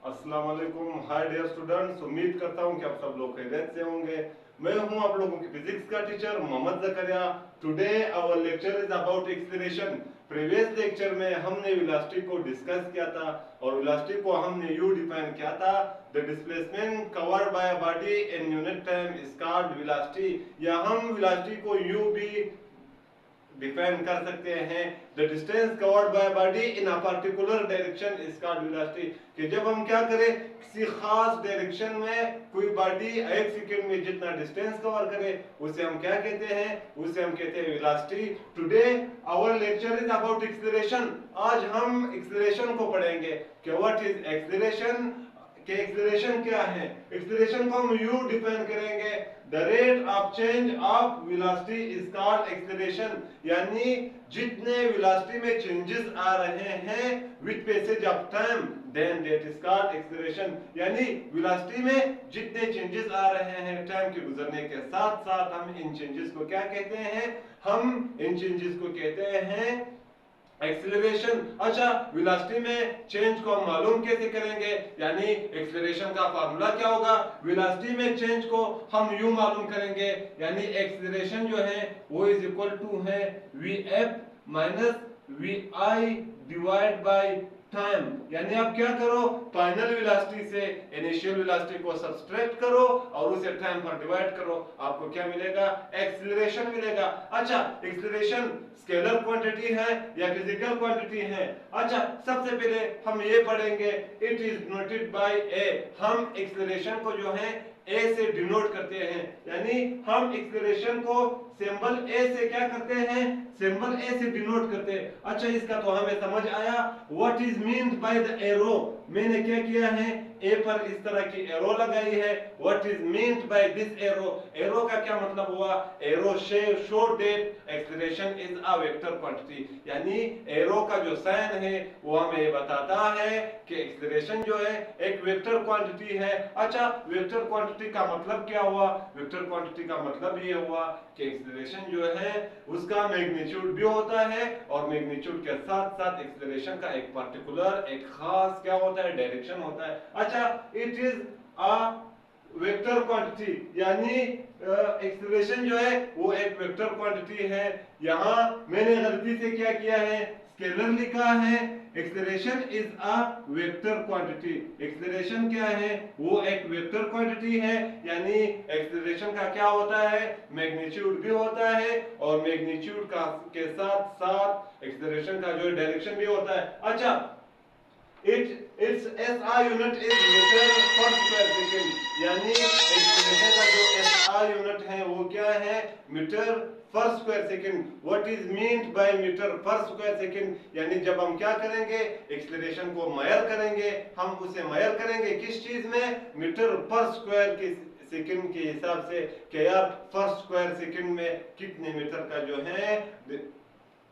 अस्सलाम वालेकुम। Hi dear students, उम्मीद करता हूं कि आप सब लोग खैरियत से होंगे। मैं हूं आप लोगों की फिजिक्स का teacher Mohammad Zakaria. Today our lecture is about acceleration. Previous lecture में हमने वेलोसिटी को डिस्कस किया था और वेलोसिटी को हमने यू डिफाइन किया था, the displacement covered by a body in unit time is called velocity. या हम वेलोसिटी को यू भी डिफाइन कर सकते हैं, the distance covered by body in a particular direction is called velocity. कि जब हम क्या करें, किसी खास डायरेक्शन में कोई बॉडी एक सेकंड में जितना डिस्टेंस कवर करे उसे हम क्या कहते हैं, उसे हम कहते हैं velocity. Today our lecture is about acceleration. आज हम एक्सीलरेशन को पढ़ेंगे कि व्हाट इज एक्सीलरेशन, कि एक्सीलरेशन क्या है। एक्सीलरेशन को हम यू डिफाइन करेंगे, the rate of change of velocity is called acceleration. यानी जितने वेलोसिटी में चेंजेस आ रहे हैं with passage of time then that is called acceleration. यानी वेलोसिटी में जितने चेंजेस आ रहे हैं टाइम के गुजरने के साथ साथ हम इन चेंजेस को क्या कहते हैं, हम इन चेंजेस को कहते हैं एक्सीलरेशन। अच्छा, वेलोसिटी में चेंज को हम मालूम कैसे करेंगे, यानी एक्सीलरेशन का फार्मूला क्या होगा। वेलोसिटी में चेंज को हम यूं मालूम करेंगे, यानी एक्सीलरेशन जो है वो इज इक्वल टू है vf minus vi divide by time. यानी आप क्या करो, फाइनल वेलोसिटी से इनिशियल वेलोसिटी को सब्सट्रैक्ट करो और उसे टाइम पर डिवाइड करो, आपको क्या मिलेगा, एक्सीलरेशन मिलेगा। अच्छा, एक्सीलरेशन स्केलर क्वांटिटी है या फिजिकल क्वांटिटी है। अच्छा, सबसे पहले हम ये पढ़ेंगे, इट इज डिनोटेड बाय ए। हम एक्सीलरेशन को जो है ए से डिनोट करते हैं, यानी हम एक्सीलरेशन को सिंबल ए से क्या करते हैं, सिंबल ए से डिनोट करते हैं। अच्छा, इसका तो हमें समझ आया, what is meant by the arrow. मैंने क्या किया है, ए पर इस तरह की एरो लगाई है। What is meant by this arrow, arrow का क्या मतलब हुआ, arrow show that acceleration is a vector quantity. यानी एरो का जो साइन है वो हमें ये बताता है कि एक्सीलरेशन जो है एक वेक्टर क्वांटिटी है। अच्छा, वेक्टर क्वांटिटी का मतलब क्या हुआ, वेक्टर क्वांटिटी का मतलब ये हुआ कि एक्सीलरेशन जो है उसका मैग्नीट्यूड भी होता है और मैग्नीट्यूड के साथ साथ एक्सीलरेशन का एक पर्टिकुलर, एक खास क्या होता है, डायरेक्शन होता है। अच्छा, it is a vector quantity, यानी एक्सीलरेशन जो है वो एक वेक्टर क्वांटिटी है। यहां मैंने गलती से क्या किया है, स्केलर लिखा है। Acceleration is a vector quantity, acceleration क्या है, वो एक वेक्टर क्वांटिटी है। यानी एक्सीलरेशन का क्या होता है, मैग्नीट्यूड भी होता है और मैग्नीट्यूड का के साथ साथ एक्सीलरेशन का जो डायरेक्शन भी होता है। अच्छा, its SI unit is metre per square second. यानी एक्सीलरेशन का जो SI यूनिट है वो क्या है, metre per square second. What is meant by metre per square second, यानी जब हम क्या करेंगे, एक्सीलरेशन को मेजर करेंगे, हम उसे मेजर करेंगे किस चीज में, मीटर पर स्क्वायर के सेकंड के हिसाब से, कि यार पर स्क्वायर सेकंड में कितने मीटर का जो है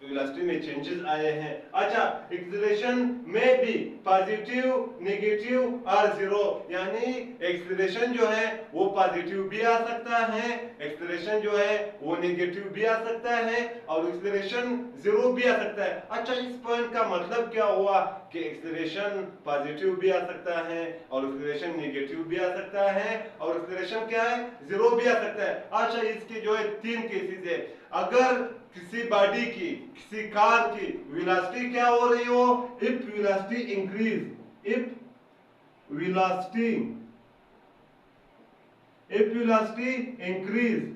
वेलोसिटी में चेंजेस आए हैं। अच्छा, एक्सीलरेशन में भी पॉजिटिव, नेगेटिव और जीरो, यानी एक्सीलरेशन जो है वो पॉजिटिव भी आ सकता है, एक्सीलरेशन जो है वो नेगेटिव भी आ सकता है और एक्सीलरेशन जीरो भी आ सकता है। अच्छा, इस पॉइंट का मतलब क्या हुआ कि एक्सीलरेशन पॉजिटिव भी आ सकता है और एक्सीलरेशन नेगेटिव भी आ सकता है और एक्सीलरेशन क्या है, जीरो भी आ सकता है। अच्छा, इसके जो है तीन केसेस है। अगर किसी बॉडी की, किसी कार की वेलोसिटी क्या हो रही हो, if velocity increase, if velocity increase,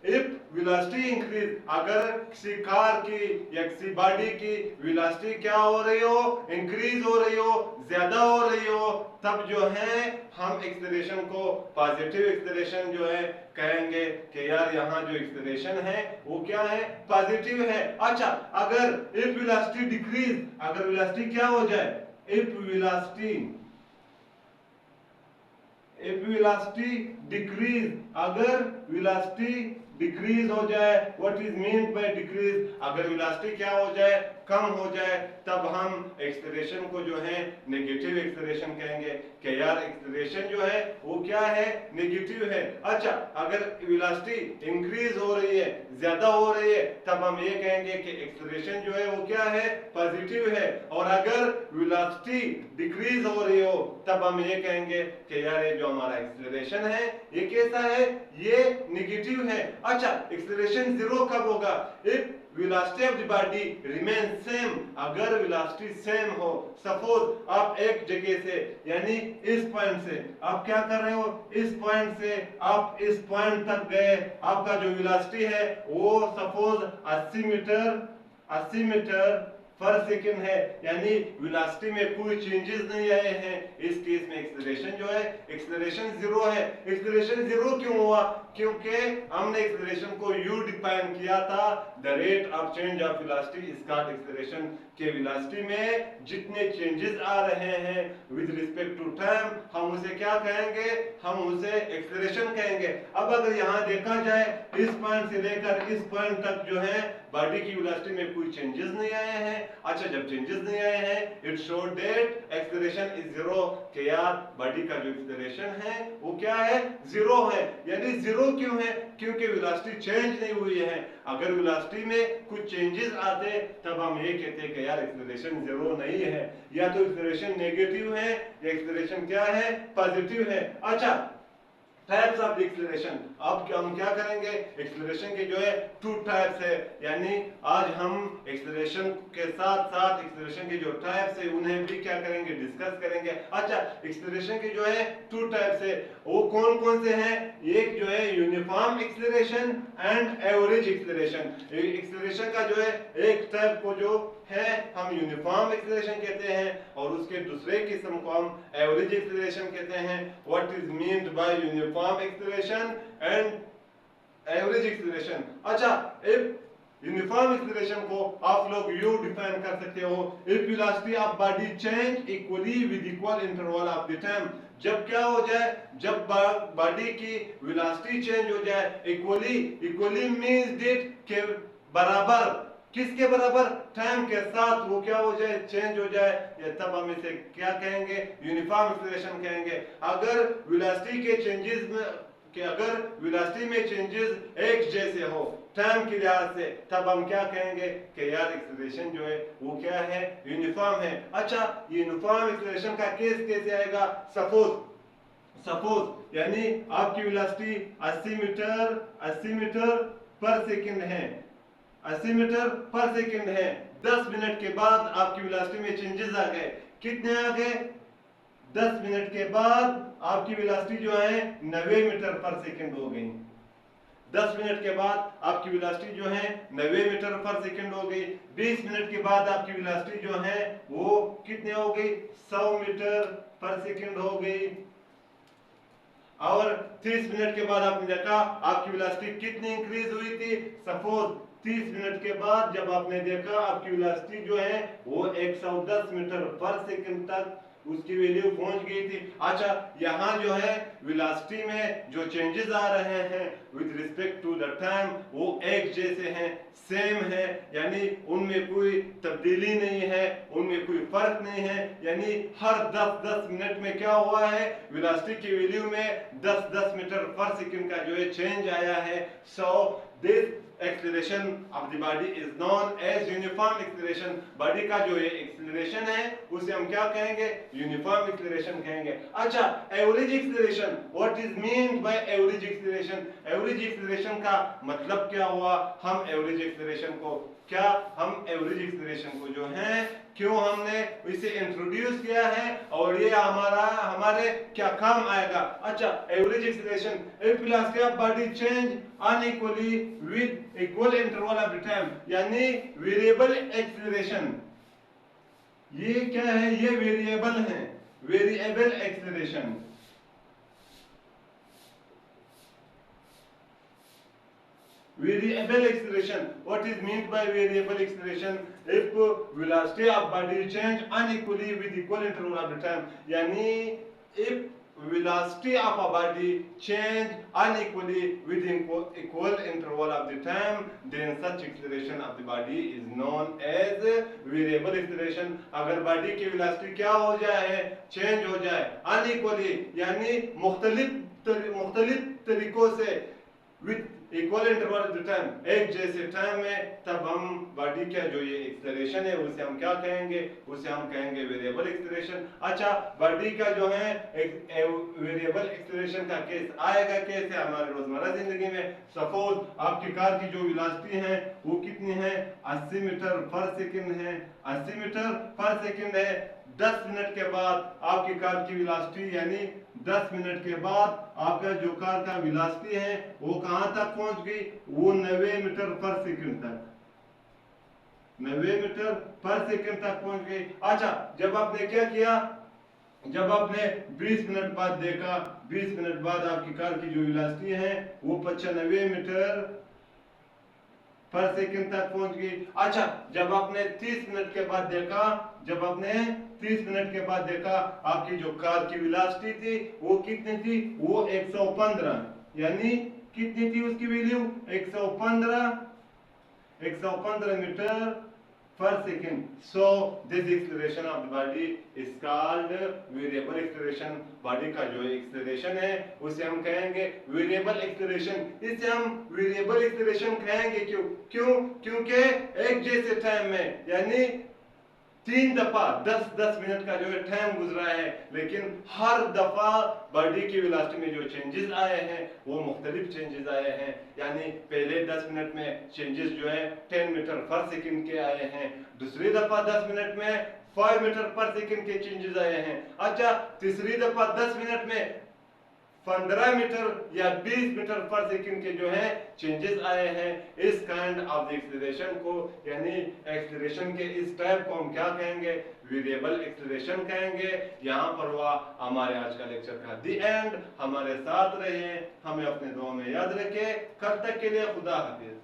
if velocity increase, अगर किसी कार की या किसी बॉडी की वेलोसिटी क्या हो रही हो, इंक्रीज हो रही हो, ज्यादा हो रही हो, तब जो है हम एक्सीलरेशन को पॉजिटिव एक्सीलरेशन जो है कहेंगे कि यार यहाँ जो एक्सीलरेशन है वो क्या है, पॉजिटिव है। अच्छा, अगर इफ वेलोसिटी डिक्रीज, अगर वेलोसिटी क्या हो जाए, इफ वेलोसिटी डिक्रीज, अगर वेलोसिटी डिक्रीज हो जाए, what is mean by decrease, अगर वेलोसिटी क्या हो जाए, कम हो जाए, तब हम एक्सीलरेशन को जो है नेगेटिव एक्सीलरेशन कहेंगे कि यार एक्सीलरेशन जो है वो क्या है, नेगेटिव है। अच्छा, अगर वेलोसिटी इंक्रीज हो रही है, ज्यादा हो रही है, तब हम ये कहेंगे कि एक्सेलरेशन जो है वो क्या है, पॉजिटिव है। और अगर वेलोसिटी डिक्रीज हो रही हो तब हम ये कहेंगे कि यार ये जो हमारा एक्सेलरेशन है ये कैसा है, ये नेगेटिव है। अच्छा, एक्सेलरेशन जीरो कब होगा, if velocity of the body remains same, अगर velocity same हो। सपोज आप एक जगह से यानी इस पॉइंट से आप क्या कर रहे हो, इस पॉइंट से आप इस पॉइंट तक गए, आपका जो velocity है वो सपोज 80 मीटर पर सेकंड है, यानी वेलोसिटी में कोई चेंजेस नहीं आए हैं। इस केस में एक्सेलरेशन जो है, एक्सेलरेशन जीरो है। एक्सेलरेशन जीरो क्यों हुआ, क्योंकि हमने एक्सेलरेशन को u डिफाइन किया था, the rate of change of velocity is called acceleration, के वेलोसिटी में जितने चेंजेस आ रहे हैं विद रिस्पेक्ट टू टाइम हम उसे क्या कहेंगे, हम उसे एक्सेलरेशन कहेंगे। अब अगर यहाँ देखा जाए इस पॉइंट से लेकर इस पॉइंट तक जो है बॉडी की वेलोसिटी में कोई चेंजेस नहीं आए हैं। अच्छा, जब चेंजेस नहीं आए हैं it show that acceleration is zero, कि यार बॉडी का जो एक्सेलरेशन है वो क्या है, जीरो है। यानी जीरो क्यों है, क्योंकि वेलोसिटी चेंज नहीं हुई है। अगर वेलोसिटी में कुछ चेंजेस आते तब हम ये कहते हैं कि यार एक्सेलरेशन जीरो नहीं है, या तो एक्सेलरेशन नेगेटिव है या एक्सेलरेशन क्या है, पॉजिटिव है। अच्छा, टाइप्स ऑफ एक्सेलरेशन, अब हम क्या करेंगे, एक्सेलरेशन के जो है टू टाइप्स है, यानी आज हम एक्सेलरेशन के साथ साथ एक्सेलरेशन के जो टाइप्स है उन्हें भी क्या करेंगे, डिस्कस करेंगे। अच्छा, एक्सेलरेशन के जो है टू टाइप्स है, वो कौन कौन से हैं, एक जो है uniform acceleration and average acceleration. Acceleration का जो है एक टाइप को जो है हम यूनिफॉर्म एक्सेलरेशन कहते हैं और उसके दूसरे किस्म को हम एवरेज एक्सेलरेशन कहते हैं। What is meant bye uniform acceleration and average acceleration. अच्छा, इफ यूनिफॉर्म एक्सेलरेशन को आप लोग यू डिफाइन कर सकते हो, if velocity of body change equally with equal interval of the time. जब क्या हो जाए, जब बॉडी की वेलोसिटी चेंज हो जाए इक्वली मींस दैट के बराबर, किसके बराबर, टाइम के साथ वो क्या हो जाए, चेंज हो जाए, या तब हम इसे क्या कहेंगे, यूनिफॉर्म एक्सेलरेशन कहेंगे। अगर वेलोसिटी के चेंजेस में कि अगर वेलोसिटी में चेंजेस एक जैसे हो टाइम के लिहाज से तब हम क्या कहेंगे कि यार एक्सेलरेशन जो है वो क्या है, यूनिफॉर्म है। अच्छा, यूनिफॉर्म एक्सेलरेशन का केस कैसे आएगा, सपोज यानी आपकी वेलोसिटी 80 मीटर पर सेकंड है, 80 मीटर पर सेकंड है। 10 मिनट के बाद आपकी वेलोसिटी में चेंजेस आ गए, कितने आ गए, 10 मिनट के बाद आपकी वेलोसिटी जो है 90 मीटर पर सेकंड हो गई। 10 मिनट के बाद आपकी वेलोसिटी जो है 90 मीटर पर सेकंड हो गई। 20 मिनट के बाद आपकी वेलोसिटी जो है वो कितने हो गई, 100 मीटर पर सेकंड हो गई। और 30 मिनट के बाद आपने देखा आपकी वेलोसिटी कितनी इंक्रीज हुई थी, सपोज 30 मिनट के बाद जब आपने देखा आपकी वेलोसिटी जो है वो 110 मीटर पर सेकंड तक उसकी वैल्यू पहुंच गई थी। अच्छा, यहाँ जो है वेलोसिटी में जो चेंजेस आ रहे हैं with respect to the time वो एक जैसे हैं, सेम है, यानी उनमें कोई तब्दीली नहीं है, उनमें कोई फर्क नहीं है। यानी हर 10-10 मिनट में क्या हुआ है, वेलोसिटी की वैल्यू में 10-10 मीटर पर सेकंड का जो है चेंज आया है। So this acceleration of the body is known as uniform acceleration. Body का जो ये एक्सेलरेशन है उसे हम क्या कहेंगे, यूनिफॉर्म एक्सेलरेशन कहेंगे। अच्छा, average acceleration, what is meant by average acceleration. Average acceleration का मतलब क्या हुआ, हम एवरेज एक्सेलरेशन को जो है क्यों हमने इसे इंट्रोड्यूस किया है और ये हमारे क्या काम आएगा। अच्छा, average acceleration, if velocity of body change unequally with equal interval of time, यानी वेरिएबल एक्सेलरेशन, ये क्या है, ये वेरिएबल है, variable acceleration. Variable acceleration, what is meant by variable acceleration, if velocity of body change unequally with equal interval of the time, yani if velocity of a body change unequally with equal interval of the time, then such acceleration of the body is known as variable acceleration। अगर body की velocity क्या हो जाए, change हो जाए unequally, यानी मुख्तलिफ तरीकों से with equal interval of the time, एक जैसे टाइम में, तब हम बॉडी का जो ये एक्सेलरेशन है उसे हम क्या कहेंगे, उसे हम कहेंगे वेरिएबल एक्सेलरेशन। अच्छा, बॉडी का जो है वेरिएबल एक्सेलरेशन का केस आएगा कैसे हमारे रोजमर्रा जिंदगी में। सपोज आपकी कार की जो वेलोसिटी है वो कितनी है, 80 मीटर पर सेकंड है, 80 मीटर पर सेकंड है। 10 मिनट के बाद आपकी कार की वेलोसिटी यानी 10 मिनट के बाद आपका जो कार का वेलोसिटी है वो कहां तक पहुंच गई, वो 90 मीटर पर सेकंड तक, 90 मीटर पर सेकंड तक पहुंच गई। अच्छा, जब आपने क्या किया, जब आपने 20 मिनट बाद देखा, 20 मिनट बाद आपकी कार की जो वेलोसिटी है वो 95 मीटर पर सेकंड तक पहुंच गई। अच्छा, जब आपने 30 मिनट के बाद देखा, जब आपने 30 मिनट के बाद देखा आपकी जो कार की वेलोसिटी थी वो कितनी थी, वो 115, यानी कितनी थी उसकी वैल्यू, 115 मीटर per second. So this acceleration of the body is called variable acceleration. Body का जो एक्सेलरेशन है उसे हम कहेंगे वेरिएबल एक्सेलरेशन। इसे हम वेरिएबल एक्सेलरेशन कहेंगे क्योंकि एक जैसे टाइम में यानी 3 दफा 10-10 मिनट का जो है टाइम गुजरा है, लेकिन हर दफा बॉडी की वेलोसिटी में जो चेंजेस आए हैं वो मुख्तलिफ चेंजेस आए हैं। यानी पहले 10 मिनट में चेंजेस जो है 10 मीटर पर सेकंड के आए हैं, दूसरी दफा 10 मिनट में 5 मीटर पर सेकंड के चेंजेस आए हैं। अच्छा, तीसरी दफा 10 मिनट में 15 मीटर या 20 मीटर पर सेकंड के जो है चेंजेस आए हैं। इस काइंड ऑफ एक्सेलरेशन को यानी एक्सेलरेशन के इस टाइप को हम क्या कहेंगे, वेरिएबल एक्सेलरेशन कहेंगे। यहाँ पर हुआ हमारे आज का लेक्चर का दी एंड। हमारे साथ रहिए, हमें अपने दुआ में याद रखें। कल तक के लिए खुदा हाफिज।